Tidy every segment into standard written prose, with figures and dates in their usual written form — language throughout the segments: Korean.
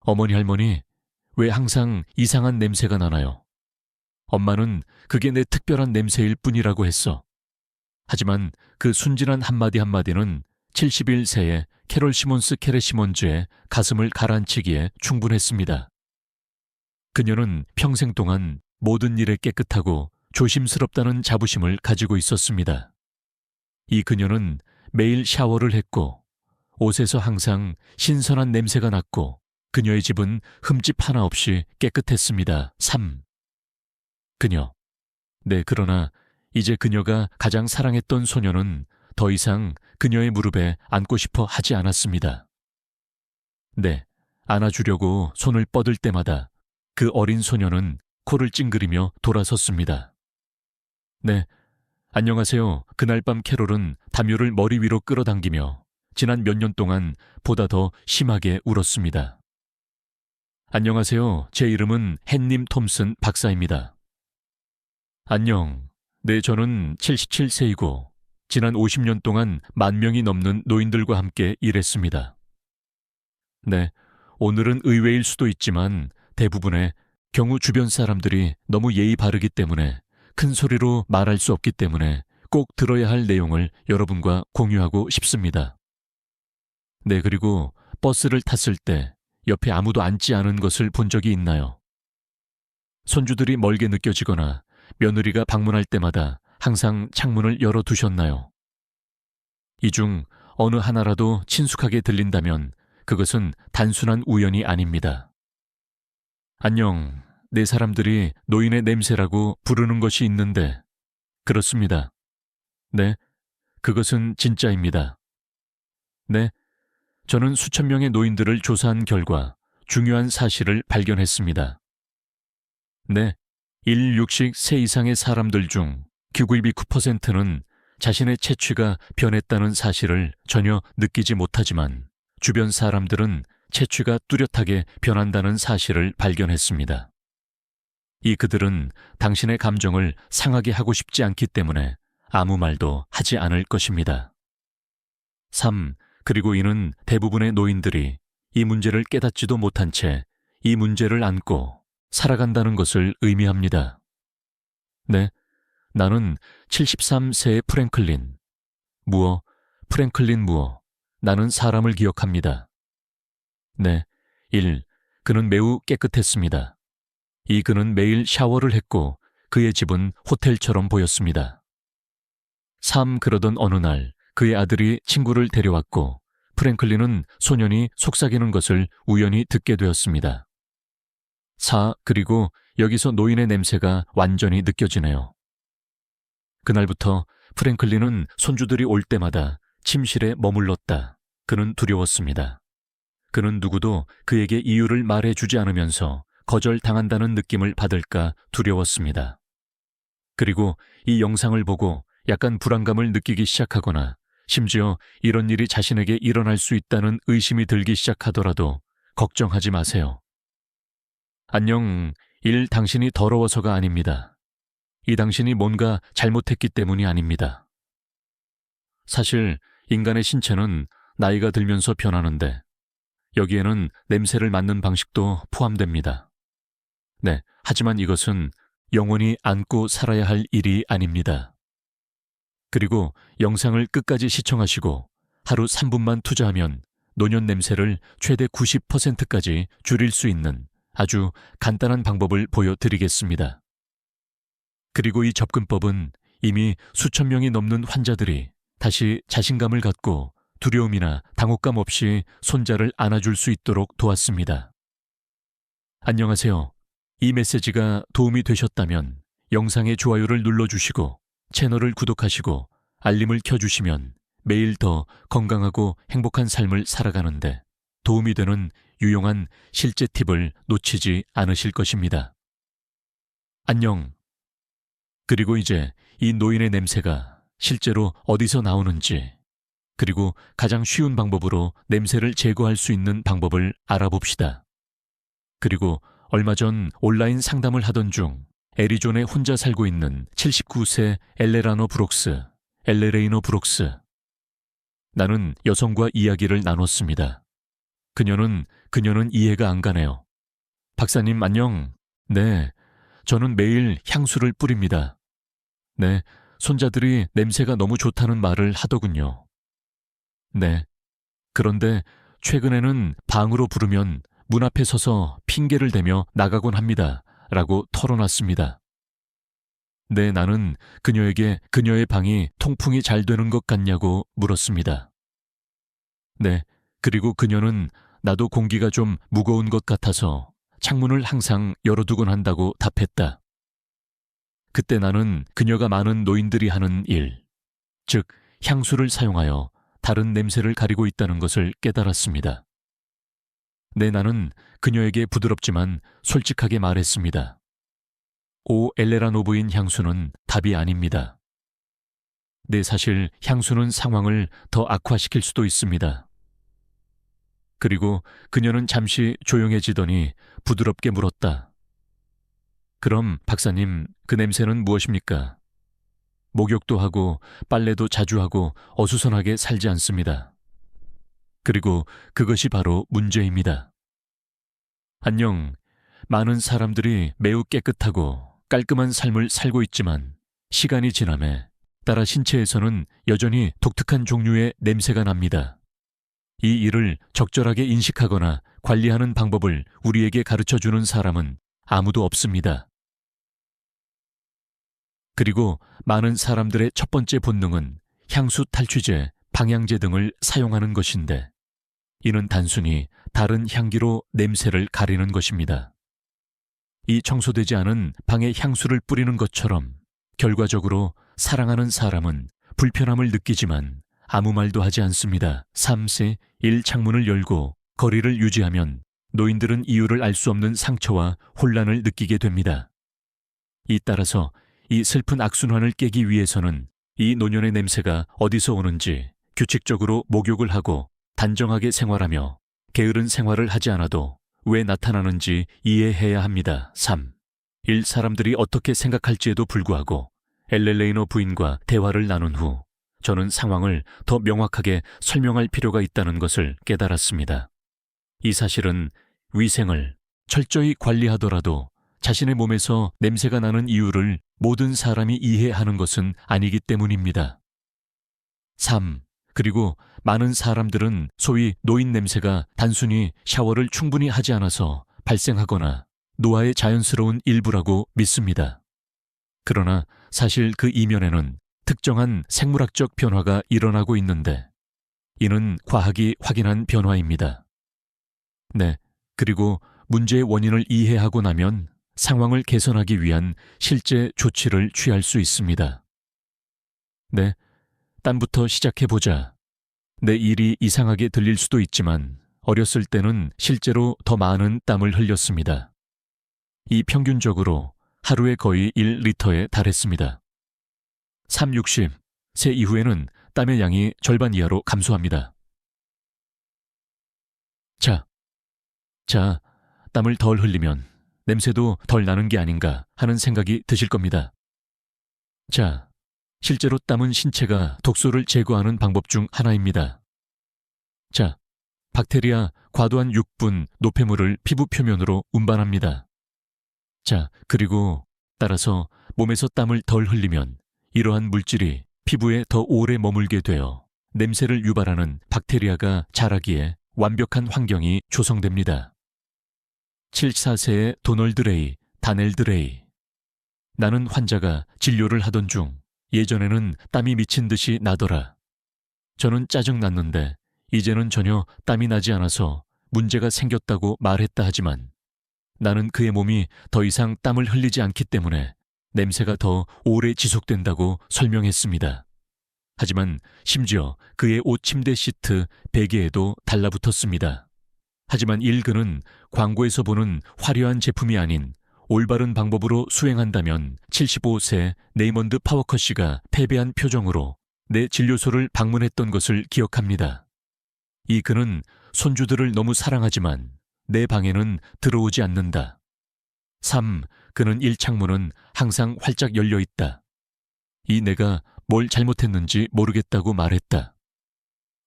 어머니, 할머니, 왜 항상 이상한 냄새가 나나요? 엄마는 그게 내 특별한 냄새일 뿐이라고 했어. 하지만 그 순진한 한마디 한마디는 71세의 캐롤 시몬스 캐레 시몬즈의 가슴을 가라앉히기에 충분했습니다. 그녀는 평생 동안 모든 일에 깨끗하고 조심스럽다는 자부심을 가지고 있었습니다. 이 그녀는 매일 샤워를 했고 옷에서 항상 신선한 냄새가 났고 그녀의 집은 흠집 하나 없이 깨끗했습니다. 3. 그녀. 네, 그러나 이제 그녀가 가장 사랑했던 소녀는 더 이상 그녀의 무릎에 앉고 싶어 하지 않았습니다. 네, 안아주려고 손을 뻗을 때마다 그 어린 소녀는 코를 찡그리며 돌아섰습니다. 네, 안녕하세요. 그날 밤 캐롤은 담요를 머리 위로 끌어당기며 지난 몇 년 동안 보다 더 심하게 울었습니다. 안녕하세요. 제 이름은 헨님 톰슨 박사입니다. 안녕. 네, 저는 77세이고 지난 50년 동안 10,000명이 넘는 노인들과 함께 일했습니다. 네, 오늘은 의외일 수도 있지만 대부분의 경우 주변 사람들이 너무 예의 바르기 때문에 큰 소리로 말할 수 없기 때문에 꼭 들어야 할 내용을 여러분과 공유하고 싶습니다. 네, 그리고 버스를 탔을 때 옆에 아무도 앉지 않은 것을 본 적이 있나요? 손주들이 멀게 느껴지거나 며느리가 방문할 때마다 항상 창문을 열어두셨나요? 이 중 어느 하나라도 친숙하게 들린다면 그것은 단순한 우연이 아닙니다. 안녕, 내 사람들이 노인의 냄새라고 부르는 것이 있는데 그렇습니다. 네, 그것은 진짜입니다. 네, 저는 수천 명의 노인들을 조사한 결과 중요한 사실을 발견했습니다. 네, 160세 이상의 사람들 중 99%는 자신의 체취가 변했다는 사실을 전혀 느끼지 못하지만 주변 사람들은 체취가 뚜렷하게 변한다는 사실을 발견했습니다. 이 그들은 당신의 감정을 상하게 하고 싶지 않기 때문에 아무 말도 하지 않을 것입니다. 3. 그리고 이는 대부분의 노인들이 이 문제를 깨닫지도 못한 채 이 문제를 안고 살아간다는 것을 의미합니다. 네, 나는 73세의 프랭클린. 프랭클린 무어. 나는 사람을 기억합니다. 네, 1. 그는 매우 깨끗했습니다. 2. 그는 매일 샤워를 했고 그의 집은 호텔처럼 보였습니다. 3. 그러던 어느 날 그의 아들이 친구를 데려왔고 프랭클린은 소년이 속삭이는 것을 우연히 듣게 되었습니다. 4. 그리고 여기서 노인의 냄새가 완전히 느껴지네요. 그날부터 프랭클린은 손주들이 올 때마다 침실에 머물렀다. 그는 두려웠습니다. 그는 누구도 그에게 이유를 말해주지 않으면서 거절당한다는 느낌을 받을까 두려웠습니다. 그리고 이 영상을 보고 약간 불안감을 느끼기 시작하거나 심지어 이런 일이 자신에게 일어날 수 있다는 의심이 들기 시작하더라도 걱정하지 마세요. 안녕, 당신이 더러워서가 아닙니다. 이 당신이 뭔가 잘못했기 때문이 아닙니다. 사실 인간의 신체는 나이가 들면서 변하는데 여기에는 냄새를 맡는 방식도 포함됩니다. 네, 하지만 이것은 영원히 안고 살아야 할 일이 아닙니다. 그리고 영상을 끝까지 시청하시고 하루 3분만 투자하면 노년 냄새를 최대 90%까지 줄일 수 있는 아주 간단한 방법을 보여드리겠습니다. 그리고 이 접근법은 이미 수천 명이 넘는 환자들이 다시 자신감을 갖고 두려움이나 당혹감 없이 손자를 안아줄 수 있도록 도왔습니다. 안녕하세요. 이 메시지가 도움이 되셨다면 영상의 좋아요를 눌러주시고 채널을 구독하시고 알림을 켜주시면 매일 더 건강하고 행복한 삶을 살아가는데 도움이 되는 유용한 실제 팁을 놓치지 않으실 것입니다. 안녕. 그리고 이제 이 노인의 냄새가 실제로 어디서 나오는지 그리고 가장 쉬운 방법으로 냄새를 제거할 수 있는 방법을 알아봅시다. 그리고 얼마 전 온라인 상담을 하던 중 애리조나에 혼자 살고 있는 79세 엘레레이너 브록스. 나는 여성과 이야기를 나눴습니다. 그녀는 이해가 안 가네요. 박사님, 안녕. 네, 저는 매일 향수를 뿌립니다. 네, 손자들이 냄새가 너무 좋다는 말을 하더군요. 네, 그런데 최근에는 방으로 부르면 문 앞에 서서 핑계를 대며 나가곤 합니다. 라고 털어놨습니다. 네, 나는 그녀에게 그녀의 방이 통풍이 잘 되는 것 같냐고 물었습니다. 네, 그리고 그녀는 나도 공기가 좀 무거운 것 같아서 창문을 항상 열어두곤 한다고 답했다. 그때 나는 그녀가 많은 노인들이 하는 일, 즉 향수를 사용하여 다른 냄새를 가리고 있다는 것을 깨달았습니다. 네, 나는 그녀에게 부드럽지만 솔직하게 말했습니다. 오 엘레라노브인 향수는 답이 아닙니다. 네, 사실 향수는 상황을 더 악화시킬 수도 있습니다. 그리고 그녀는 잠시 조용해지더니 부드럽게 물었다. 그럼 박사님, 그 냄새는 무엇입니까? 목욕도 하고 빨래도 자주 하고 어수선하게 살지 않습니다. 그리고 그것이 바로 문제입니다. 안녕. 많은 사람들이 매우 깨끗하고 깔끔한 삶을 살고 있지만 시간이 지남에 따라 신체에서는 여전히 독특한 종류의 냄새가 납니다. 이 일을 적절하게 인식하거나 관리하는 방법을 우리에게 가르쳐주는 사람은 아무도 없습니다. 그리고 많은 사람들의 첫 번째 본능은 향수 탈취제, 방향제 등을 사용하는 것인데 이는 단순히 다른 향기로 냄새를 가리는 것입니다. 이 청소되지 않은 방에 향수를 뿌리는 것처럼 결과적으로 사랑하는 사람은 불편함을 느끼지만 아무 말도 하지 않습니다. 3세 1 창문을 열고 거리를 유지하면 노인들은 이유를 알 수 없는 상처와 혼란을 느끼게 됩니다. 이 따라서 이 슬픈 악순환을 깨기 위해서는 이 노년의 냄새가 어디서 오는지 규칙적으로 목욕을 하고 단정하게 생활하며 게으른 생활을 하지 않아도 왜 나타나는지 이해해야 합니다. 3. 1. 사람들이 어떻게 생각할지에도 불구하고 엘렐레이너 부인과 대화를 나눈 후 저는 상황을 더 명확하게 설명할 필요가 있다는 것을 깨달았습니다. 이 사실은 위생을 철저히 관리하더라도 자신의 몸에서 냄새가 나는 이유를 모든 사람이 이해하는 것은 아니기 때문입니다. 3. 그리고 많은 사람들은 소위 노인 냄새가 단순히 샤워를 충분히 하지 않아서 발생하거나 노화의 자연스러운 일부라고 믿습니다. 그러나 사실 그 이면에는 특정한 생물학적 변화가 일어나고 있는데 이는 과학이 확인한 변화입니다. 네, 그리고 문제의 원인을 이해하고 나면 상황을 개선하기 위한 실제 조치를 취할 수 있습니다. 네, 땀부터 시작해보자. 내 일이 이상하게 들릴 수도 있지만 어렸을 때는 실제로 더 많은 땀을 흘렸습니다. 이 평균적으로 하루에 거의 1리터에 달했습니다. 60세 이후에는 땀의 양이 절반 이하로 감소합니다. 자, 땀을 덜 흘리면 냄새도 덜 나는 게 아닌가 하는 생각이 드실 겁니다. 자, 실제로 땀은 신체가 독소를 제거하는 방법 중 하나입니다. 자, 박테리아 과도한 육분, 노폐물을 피부 표면으로 운반합니다. 자, 그리고 따라서 몸에서 땀을 덜 흘리면 이러한 물질이 피부에 더 오래 머물게 되어 냄새를 유발하는 박테리아가 자라기에 완벽한 환경이 조성됩니다. 74세의 도널드 레이, 다넬드 레이. 나는 환자가 진료를 하던 중 예전에는 땀이 미친 듯이 나더라. 저는 짜증났는데 이제는 전혀 땀이 나지 않아서 문제가 생겼다고 말했다 하지만 나는 그의 몸이 더 이상 땀을 흘리지 않기 때문에 냄새가 더 오래 지속된다고 설명했습니다. 하지만 심지어 그의 옷 침대 시트, 베개에도 달라붙었습니다. 하지만 그는 광고에서 보는 화려한 제품이 아닌 올바른 방법으로 수행한다면 75세 네이먼드 파워커 씨가 패배한 표정으로 내 진료소를 방문했던 것을 기억합니다. 그는 손주들을 너무 사랑하지만 내 방에는 들어오지 않는다. 3. 그는 1창문은 항상 활짝 열려 있다. 내가 뭘 잘못했는지 모르겠다고 말했다.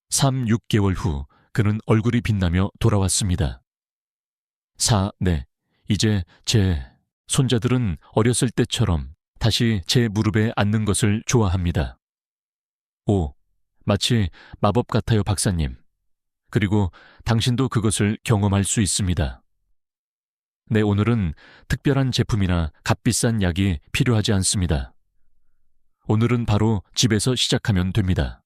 6개월 후 그는 얼굴이 빛나며 돌아왔습니다. 4. 네, 이제 제 손자들은 어렸을 때처럼 다시 제 무릎에 앉는 것을 좋아합니다. 5. 마치 마법 같아요, 박사님. 그리고 당신도 그것을 경험할 수 있습니다. 네, 오늘은 특별한 제품이나 값비싼 약이 필요하지 않습니다. 오늘은 바로 집에서 시작하면 됩니다.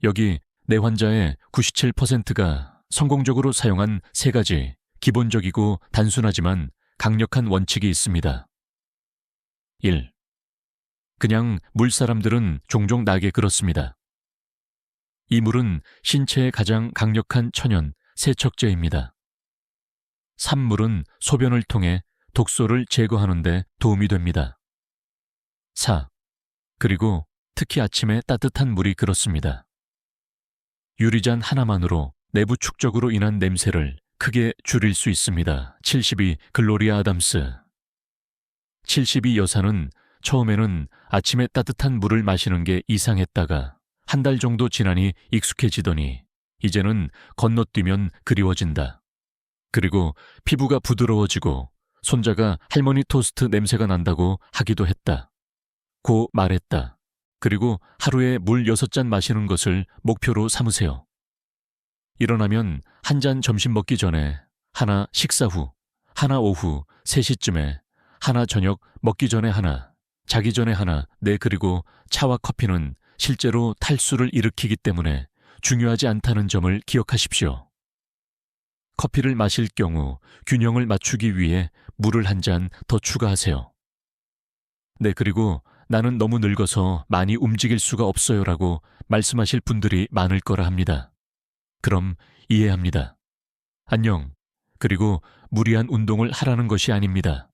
여기 내 환자의 97%가 성공적으로 사용한 3가지 기본적이고 단순하지만 강력한 원칙이 있습니다. 1. 그냥 물 사람들은 종종 나게 그렇습니다. 이 물은 신체의 가장 강력한 천연 세척제입니다. 산물은 소변을 통해 독소를 제거하는 데 도움이 됩니다. 4. 그리고 특히 아침에 따뜻한 물이 그렇습니다. 유리잔 하나만으로 내부 축적으로 인한 냄새를 크게 줄일 수 있습니다. 72. 글로리아 아담스. 72 여사는 처음에는 아침에 따뜻한 물을 마시는 게 이상했다가 한 달 정도 지나니 익숙해지더니 이제는 건너뛰면 그리워진다. 그리고 피부가 부드러워지고 손자가 할머니 토스트 냄새가 난다고 하기도 했다. 고 말했다. 그리고 하루에 물 6잔 마시는 것을 목표로 삼으세요. 일어나면 한 잔 점심 먹기 전에, 하나 식사 후, 하나 오후 3시쯤에, 하나 저녁 먹기 전에 하나, 자기 전에 하나. 네, 그리고 차와 커피는 실제로 탈수를 일으키기 때문에 중요하지 않다는 점을 기억하십시오. 커피를 마실 경우 균형을 맞추기 위해 물을 한 잔 더 추가하세요. 네, 그리고 나는 너무 늙어서 많이 움직일 수가 없어요라고 말씀하실 분들이 많을 거라 합니다. 그럼 이해합니다. 안녕. 그리고 무리한 운동을 하라는 것이 아닙니다.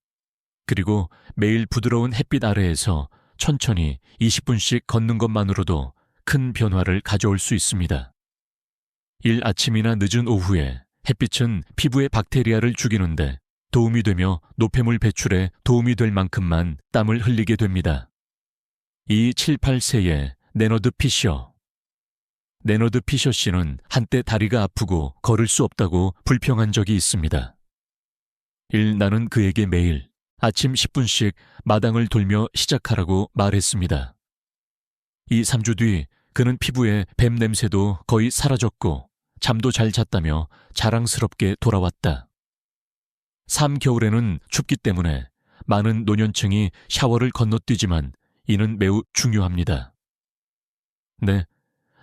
그리고 매일 부드러운 햇빛 아래에서 천천히 20분씩 걷는 것만으로도 큰 변화를 가져올 수 있습니다. 일 아침이나 늦은 오후에 햇빛은 피부의 박테리아를 죽이는데 도움이 되며 노폐물 배출에 도움이 될 만큼만 땀을 흘리게 됩니다. 이 7, 8세의 레너드 피셔. 레너드 피셔 씨는 한때 다리가 아프고 걸을 수 없다고 불평한 적이 있습니다. 나는 그에게 매일 아침 10분씩 마당을 돌며 시작하라고 말했습니다. 이 3주 뒤 그는 피부에 뱀 냄새도 거의 사라졌고 잠도 잘 잤다며 자랑스럽게 돌아왔다. 3겨울에는 춥기 때문에 많은 노년층이 샤워를 건너뛰지만 이는 매우 중요합니다. 네,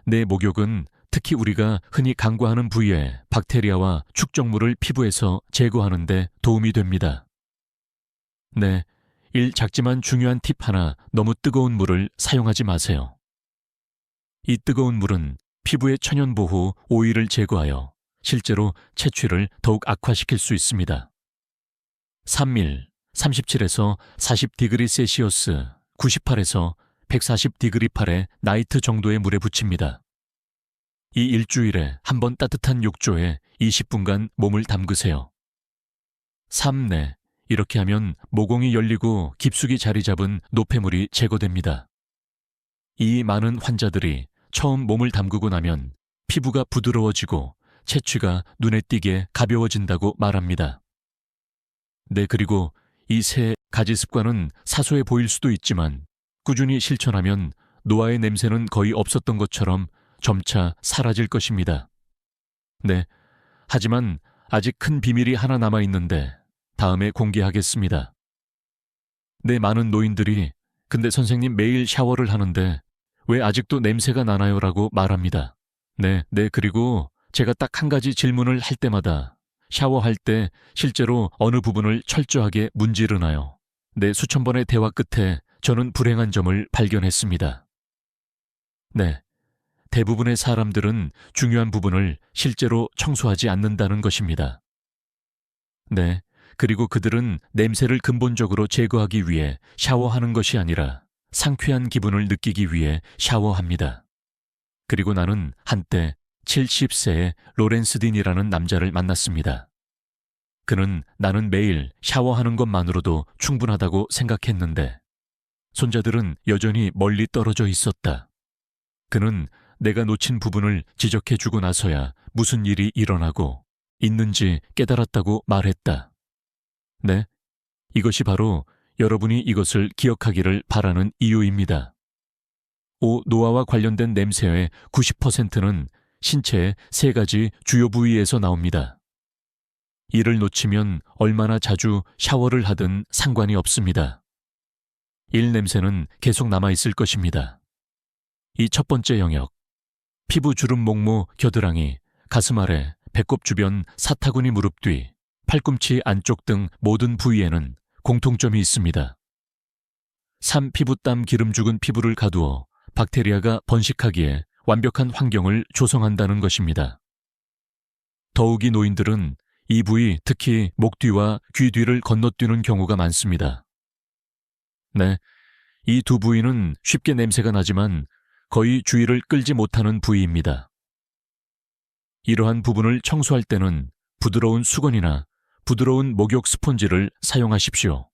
내 목욕은 특히 우리가 흔히 간과하는 부위에 박테리아와 축적물을 피부에서 제거하는 데 도움이 됩니다. 네, 작지만 중요한 팁 하나, 너무 뜨거운 물을 사용하지 마세요. 이 뜨거운 물은 피부의 천연보호 오일을 제거하여 실제로 채취를 더욱 악화시킬 수 있습니다. 3일, 37에서 40디그리 셀시어스, 98에서 140디그리 팔의 나이트 정도의 물에 붙입니다. 이 일주일에 한 번 따뜻한 욕조에 20분간 몸을 담그세요. 3. 네, 이렇게 하면 모공이 열리고 깊숙이 자리 잡은 노폐물이 제거됩니다. 이 많은 환자들이 처음 몸을 담그고 나면 피부가 부드러워지고 채취가 눈에 띄게 가벼워진다고 말합니다. 네, 그리고 이 3가지 습관은 사소해 보일 수도 있지만 꾸준히 실천하면 노화의 냄새는 거의 없었던 것처럼 점차 사라질 것입니다. 네, 하지만 아직 큰 비밀이 하나 남아있는데 다음에 공개하겠습니다. 네, 많은 노인들이 근데 선생님 매일 샤워를 하는데 왜 아직도 냄새가 나나요? 라고 말합니다. 네, 그리고 제가 딱 한 가지 질문을 할 때마다 샤워할 때 실제로 어느 부분을 철저하게 문지르나요? 네, 수천 번의 대화 끝에 저는 불행한 점을 발견했습니다. 네, 대부분의 사람들은 중요한 부분을 실제로 청소하지 않는다는 것입니다. 네, 그리고 그들은 냄새를 근본적으로 제거하기 위해 샤워하는 것이 아니라 상쾌한 기분을 느끼기 위해 샤워합니다. 그리고 나는 한때 70세의 로렌스 딘이라는 남자를 만났습니다. 그는 나는 매일 샤워하는 것만으로도 충분하다고 생각했는데 손자들은 여전히 멀리 떨어져 있었다. 그는 내가 놓친 부분을 지적해주고 나서야 무슨 일이 일어나고 있는지 깨달았다고 말했다. 네, 이것이 바로 여러분이 이것을 기억하기를 바라는 이유입니다. 노화와 관련된 냄새의 90%는 신체의 3가지 주요 부위에서 나옵니다. 이를 놓치면 얼마나 자주 샤워를 하든 상관이 없습니다. 1. 냄새는 계속 남아있을 것입니다. 이 첫 번째 영역, 피부 주름 목모 겨드랑이, 가슴 아래, 배꼽 주변 사타구니 무릎 뒤, 팔꿈치 안쪽 등 모든 부위에는 공통점이 있습니다. 3. 피부땀 기름 죽은 피부를 가두어 박테리아가 번식하기에 완벽한 환경을 조성한다는 것입니다. 더욱이 노인들은 이 부위, 특히 목 뒤와 귀 뒤를 건너뛰는 경우가 많습니다. 네, 이 두 부위는 쉽게 냄새가 나지만 거의 주의를 끌지 못하는 부위입니다. 이러한 부분을 청소할 때는 부드러운 수건이나 부드러운 목욕 스폰지를 사용하십시오.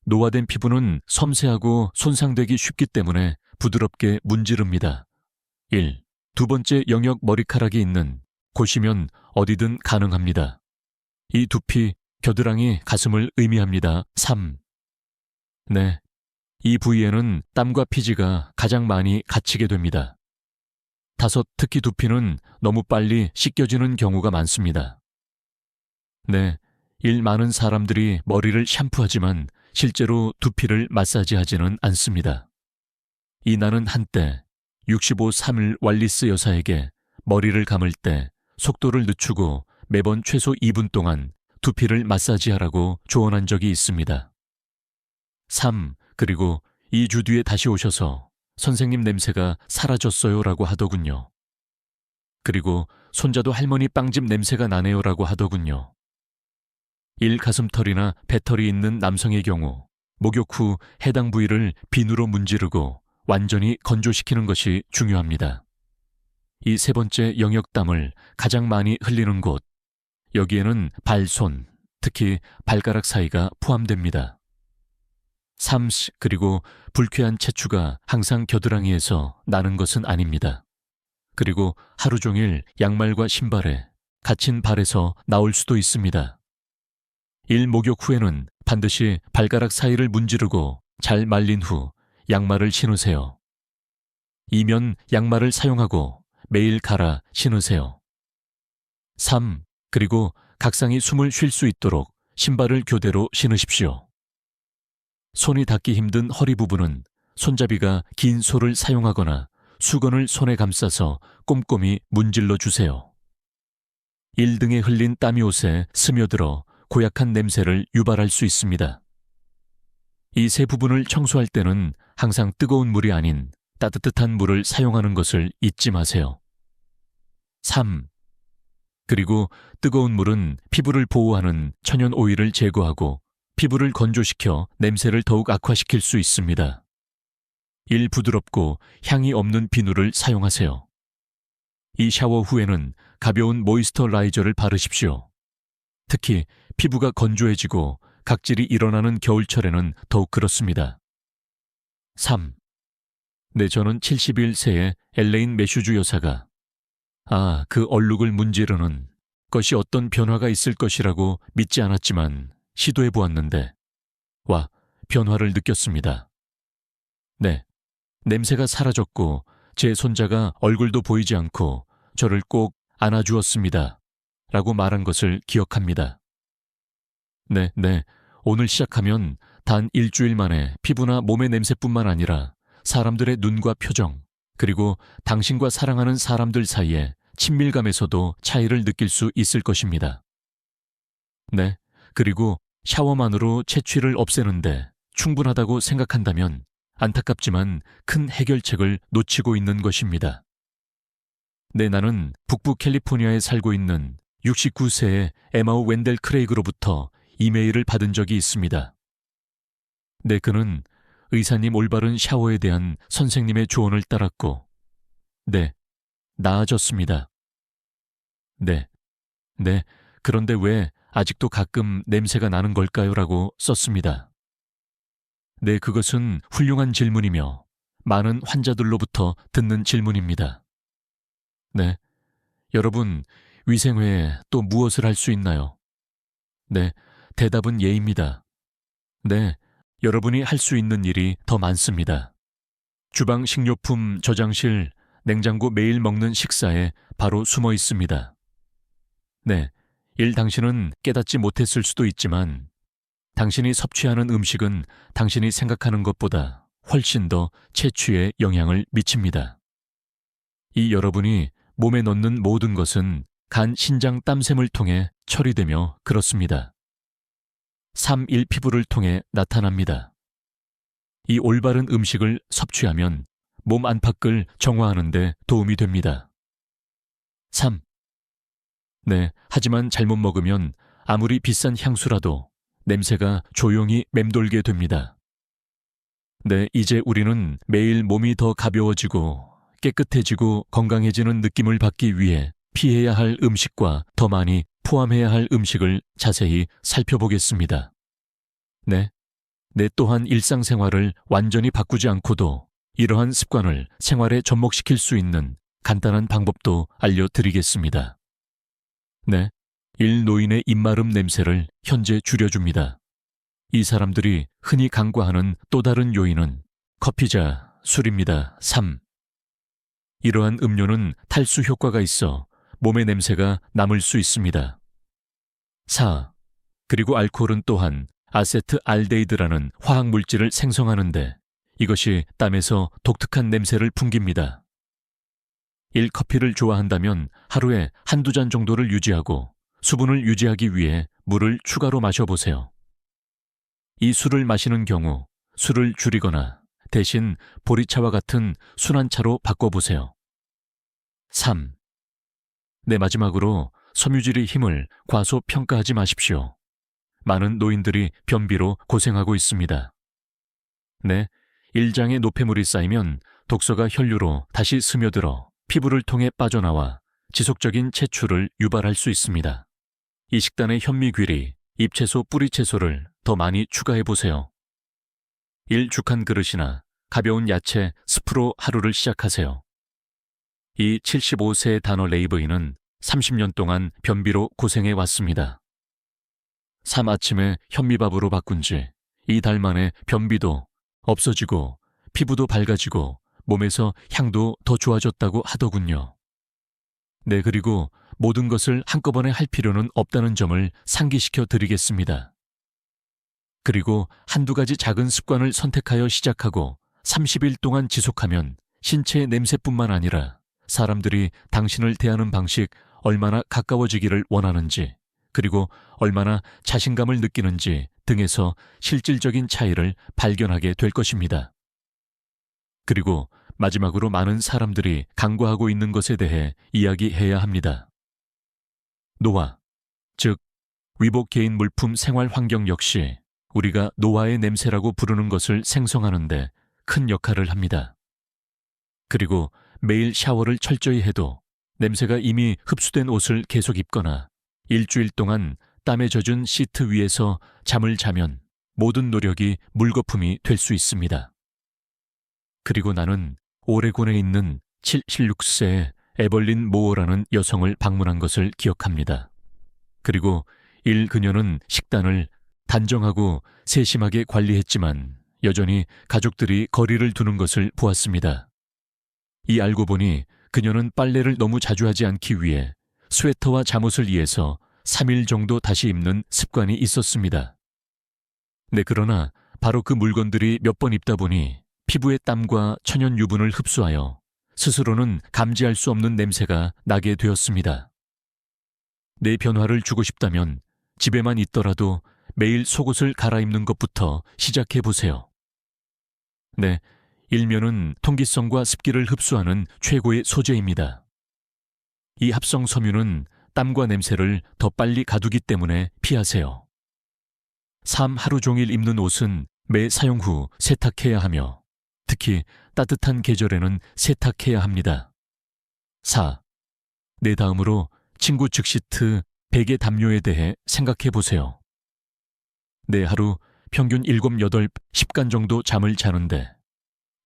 노화된 피부는 섬세하고 손상되기 쉽기 때문에 부드럽게 문지릅니다. 1. 두 번째 영역 머리카락이 있는 곳이면 어디든 가능합니다. 이 두피, 겨드랑이, 가슴을 의미합니다. 3. 네, 이 부위에는 땀과 피지가 가장 많이 갇히게 됩니다. 5. 특히 두피는 너무 빨리 씻겨지는 경우가 많습니다. 네, 많은 사람들이 머리를 샴푸하지만 실제로 두피를 마사지하지는 않습니다. 나는 한때 65-3일 왈리스 여사에게 머리를 감을 때 속도를 늦추고 매번 최소 2분 동안 두피를 마사지하라고 조언한 적이 있습니다. 3. 그리고 2주 뒤에 다시 오셔서 선생님 냄새가 사라졌어요 라고 하더군요. 그리고 손자도 할머니 빵집 냄새가 나네요 라고 하더군요. 1. 가슴털이나 배털이 있는 남성의 경우 목욕 후 해당 부위를 비누로 문지르고 완전히 건조시키는 것이 중요합니다. 이 세 번째 영역땀을 가장 많이 흘리는 곳, 여기에는 발, 손, 특히 발가락 사이가 포함됩니다. 3. 그리고 불쾌한 체추가 항상 겨드랑이에서 나는 것은 아닙니다. 그리고 하루 종일 양말과 신발에, 갇힌 발에서 나올 수도 있습니다. 1. 목욕 후에는 반드시 발가락 사이를 문지르고 잘 말린 후 양말을 신으세요. 2면 양말을 사용하고 매일 갈아 신으세요. 3. 그리고 각상이 숨을 쉴 수 있도록 신발을 교대로 신으십시오. 손이 닿기 힘든 허리 부분은 손잡이가 긴 소를 사용하거나 수건을 손에 감싸서 꼼꼼히 문질러 주세요. 1. 등에 흘린 땀이 옷에 스며들어 고약한 냄새를 유발할 수 있습니다. 이 세 부분을 청소할 때는 항상 뜨거운 물이 아닌 따뜻한 물을 사용하는 것을 잊지 마세요. 3. 그리고 뜨거운 물은 피부를 보호하는 천연 오일을 제거하고 피부를 건조시켜 냄새를 더욱 악화시킬 수 있습니다. 1. 부드럽고 향이 없는 비누를 사용하세요. 이 샤워 후에는 가벼운 모이스처라이저를 바르십시오. 특히 피부가 건조해지고 각질이 일어나는 겨울철에는 더욱 그렇습니다. 3. 네, 저는 71세의 엘레인 매슈즈 여사가 그 얼룩을 문지르는 것이 어떤 변화가 있을 것이라고 믿지 않았지만 시도해 보았는데 변화를 느꼈습니다. 네, 냄새가 사라졌고 제 손자가 얼굴도 보이지 않고 저를 꼭 안아주었습니다. 라고 말한 것을 기억합니다. 네, 오늘 시작하면 단 일주일 만에 피부나 몸의 냄새뿐만 아니라 사람들의 눈과 표정, 그리고 당신과 사랑하는 사람들 사이의 친밀감에서도 차이를 느낄 수 있을 것입니다. 네, 그리고 샤워만으로 채취를 없애는데 충분하다고 생각한다면 안타깝지만 큰 해결책을 놓치고 있는 것입니다. 네, 나는 북부 캘리포니아에 살고 있는 69세의 에마우 웬델 크레이그로부터 이메일을 받은 적이 있습니다. 네, 그는 의사님 올바른 샤워에 대한 선생님의 조언을 따랐고, 나아졌습니다. 네, 그런데 왜 아직도 가끔 냄새가 나는 걸까요? 라고 썼습니다. 네, 그것은 훌륭한 질문이며 많은 환자들로부터 듣는 질문입니다. 네, 여러분, 위생 외에 또 무엇을 할 수 있나요? 네, 대답은 예입니다. 네, 여러분이 할 수 있는 일이 더 많습니다. 주방 식료품 저장실, 냉장고 매일 먹는 식사에 바로 숨어 있습니다. 네, 당신은 깨닫지 못했을 수도 있지만 당신이 섭취하는 음식은 당신이 생각하는 것보다 훨씬 더 채취에 영향을 미칩니다. 이 여러분이 몸에 넣는 모든 것은 간, 신장, 땀샘을 통해 처리되며 그렇습니다. 3일 피부를 통해 나타납니다. 이 올바른 음식을 섭취하면 몸 안팎을 정화하는 데 도움이 됩니다. 3. 네, 하지만 잘못 먹으면 아무리 비싼 향수라도 냄새가 조용히 맴돌게 됩니다. 네, 이제 우리는 매일 몸이 더 가벼워지고 깨끗해지고 건강해지는 느낌을 받기 위해 피해야 할 음식과 더 많이 포함해야 할 음식을 자세히 살펴보겠습니다. 네, 또한 일상생활을 완전히 바꾸지 않고도 이러한 습관을 생활에 접목시킬 수 있는 간단한 방법도 알려드리겠습니다. 네, 노인의 입마름 냄새를 현재 줄여줍니다. 이 사람들이 흔히 간과하는 또 다른 요인은 커피자, 술입니다. 3. 이러한 음료는 탈수 효과가 있어 몸의 냄새가 남을 수 있습니다. 4. 그리고 알코올은 또한 아세트알데히드라는 화학물질을 생성하는데 이것이 땀에서 독특한 냄새를 풍깁니다. 커피를 좋아한다면 하루에 한두 잔 정도를 유지하고 수분을 유지하기 위해 물을 추가로 마셔보세요. 이 술을 마시는 경우 술을 줄이거나 대신 보리차와 같은 순한 차로 바꿔보세요. 3. 네, 마지막으로 섬유질의 힘을 과소평가하지 마십시오. 많은 노인들이 변비로 고생하고 있습니다. 네, 일장에 노폐물이 쌓이면 독소가 혈류로 다시 스며들어 피부를 통해 빠져나와 지속적인 채출을 유발할 수 있습니다. 이 식단의 현미귀리, 잎채소, 뿌리채소를 더 많이 추가해보세요. 죽 한 그릇이나 가벼운 야채 스프로 하루를 시작하세요. 이 75세 단어 레이브인은 30년 동안 변비로 고생해왔습니다. 3 아침에 현미밥으로 바꾼 지 2달 만에 변비도 없어지고 피부도 밝아지고 몸에서 향도 더 좋아졌다고 하더군요. 네, 그리고 모든 것을 한꺼번에 할 필요는 없다는 점을 상기시켜 드리겠습니다. 그리고 한두 가지 작은 습관을 선택하여 시작하고 30일 동안 지속하면 신체의 냄새뿐만 아니라 사람들이 당신을 대하는 방식 얼마나 가까워지기를 원하는지 그리고 얼마나 자신감을 느끼는지 등에서 실질적인 차이를 발견하게 될 것입니다. 그리고 마지막으로 많은 사람들이 간과하고 있는 것에 대해 이야기해야 합니다. 노화, 즉 위복 개인 물품 생활 환경 역시 우리가 노화의 냄새라고 부르는 것을 생성하는데 큰 역할을 합니다. 그리고 매일 샤워를 철저히 해도 냄새가 이미 흡수된 옷을 계속 입거나 일주일 동안 땀에 젖은 시트 위에서 잠을 자면 모든 노력이 물거품이 될 수 있습니다. 그리고 나는 오레곤에 있는 76세의 에벌린 모어라는 여성을 방문한 것을 기억합니다. 그리고 그녀는 식단을 단정하고 세심하게 관리했지만 여전히 가족들이 거리를 두는 것을 보았습니다. 알고 보니 그녀는 빨래를 너무 자주 하지 않기 위해 스웨터와 잠옷을 이해서 3일 정도 다시 입는 습관이 있었습니다. 네, 그러나 바로 그 물건들이 몇 번 입다 보니 피부의 땀과 천연 유분을 흡수하여 스스로는 감지할 수 없는 냄새가 나게 되었습니다. 내 변화를 주고 싶다면 집에만 있더라도 매일 속옷을 갈아입는 것부터 시작해 보세요. 네, 일면은 통기성과 습기를 흡수하는 최고의 소재입니다. 이 합성 섬유는 땀과 냄새를 더 빨리 가두기 때문에 피하세요. 3. 하루 종일 입는 옷은 매 사용 후 세탁해야 하며 특히 따뜻한 계절에는 세탁해야 합니다. 4. 네, 다음으로 친구 즉시트, 베개 담요에 대해 생각해 보세요. 네, 하루 평균 7, 8, 10간 정도 잠을 자는데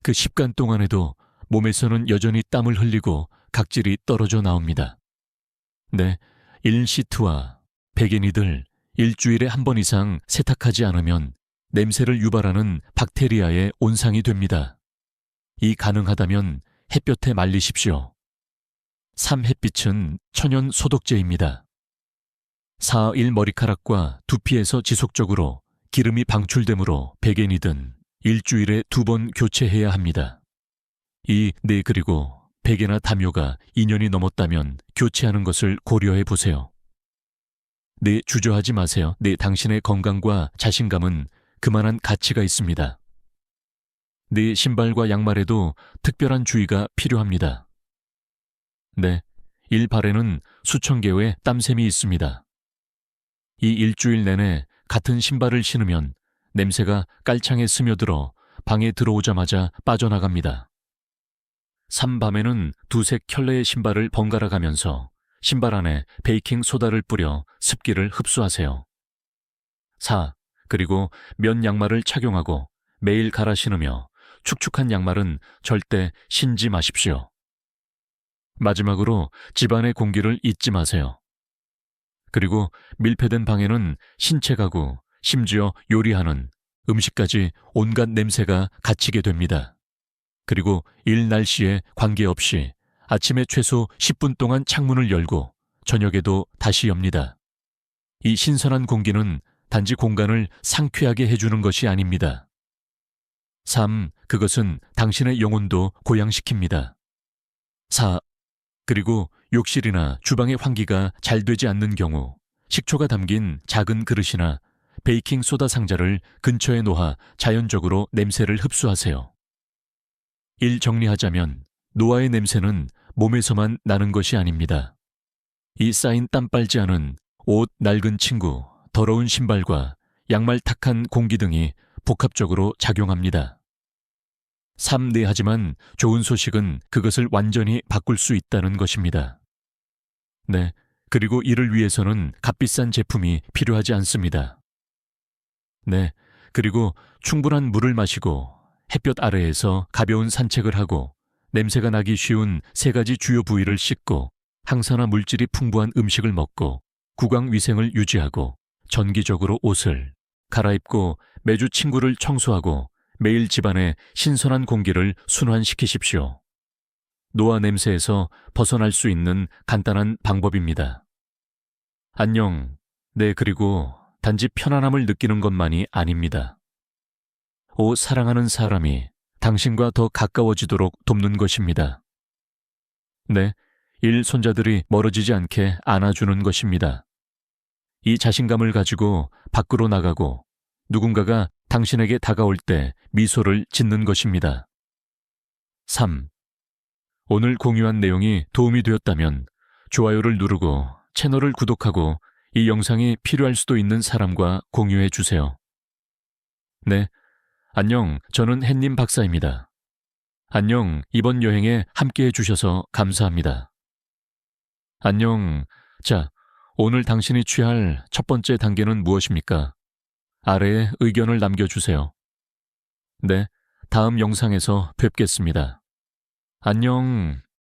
그 10간 동안에도 몸에서는 여전히 땀을 흘리고 각질이 떨어져 나옵니다. 네, 1시트와 백인이들 일주일에 한 번 이상 세탁하지 않으면 냄새를 유발하는 박테리아의 온상이 됩니다. 이 가능하다면 햇볕에 말리십시오. 3. 햇빛은 천연 소독제입니다. 4. 1. 머리카락과 두피에서 지속적으로 기름이 방출되므로 백엔이든 일주일에 2번 교체해야 합니다. 2. 네, 그리고 베개나 담요가 2년이 넘었다면 교체하는 것을 고려해 보세요. 네, 주저하지 마세요. 네, 당신의 건강과 자신감은 그만한 가치가 있습니다. 네, 신발과 양말에도 특별한 주의가 필요합니다. 네, 1. 발에는 수천 개의 땀샘이 있습니다. 이 일주일 내내 같은 신발을 신으면 냄새가 깔창에 스며들어 방에 들어오자마자 빠져나갑니다. 3. 밤에는 두색 켤레의 신발을 번갈아 가면서 신발 안에 베이킹 소다를 뿌려 습기를 흡수하세요. 4. 그리고 면 양말을 착용하고 매일 갈아 신으며 축축한 양말은 절대 신지 마십시오. 마지막으로 집안의 공기를 잊지 마세요. 그리고 밀폐된 방에는 신체 가구, 심지어 요리하는 음식까지 온갖 냄새가 갇히게 됩니다. 그리고 일 날씨에 관계없이 아침에 최소 10분 동안 창문을 열고 저녁에도 다시 엽니다. 이 신선한 공기는 단지 공간을 상쾌하게 해주는 것이 아닙니다. 3. 그것은 당신의 영혼도 고양시킵니다. 4. 그리고 욕실이나 주방의 환기가 잘 되지 않는 경우 식초가 담긴 작은 그릇이나 베이킹 소다 상자를 근처에 놓아 자연적으로 냄새를 흡수하세요. 1. 정리하자면 노화의 냄새는 몸에서만 나는 것이 아닙니다. 이 쌓인 땀 빨지 않은 옷, 낡은 친구, 더러운 신발과 양말 탁한 공기 등이 복합적으로 작용합니다. 3. 네, 하지만 좋은 소식은 그것을 완전히 바꿀 수 있다는 것입니다. 네, 그리고 이를 위해서는 값비싼 제품이 필요하지 않습니다. 네, 그리고 충분한 물을 마시고 햇볕 아래에서 가벼운 산책을 하고 냄새가 나기 쉬운 3가지 주요 부위를 씻고 항산화 물질이 풍부한 음식을 먹고 구강 위생을 유지하고 정기적으로 옷을 갈아입고 매주 친구를 청소하고 매일 집안에 신선한 공기를 순환시키십시오. 노화 냄새에서 벗어날 수 있는 간단한 방법입니다. 안녕. 네, 그리고 단지 편안함을 느끼는 것만이 아닙니다. 오, 사랑하는 사람이 당신과 더 가까워지도록 돕는 것입니다. 네, 1. 손자들이 멀어지지 않게 안아주는 것입니다. 이 자신감을 가지고 밖으로 나가고 누군가가 당신에게 다가올 때 미소를 짓는 것입니다. 3. 오늘 공유한 내용이 도움이 되었다면 좋아요를 누르고 채널을 구독하고 이 영상이 필요할 수도 있는 사람과 공유해 주세요. 네, 안녕, 저는 햇님 박사입니다. 안녕, 이번 여행에 함께해 주셔서 감사합니다. 안녕, 자, 오늘 당신이 취할 첫 번째 단계는 무엇입니까? 아래에 의견을 남겨주세요. 네, 다음 영상에서 뵙겠습니다. 안녕.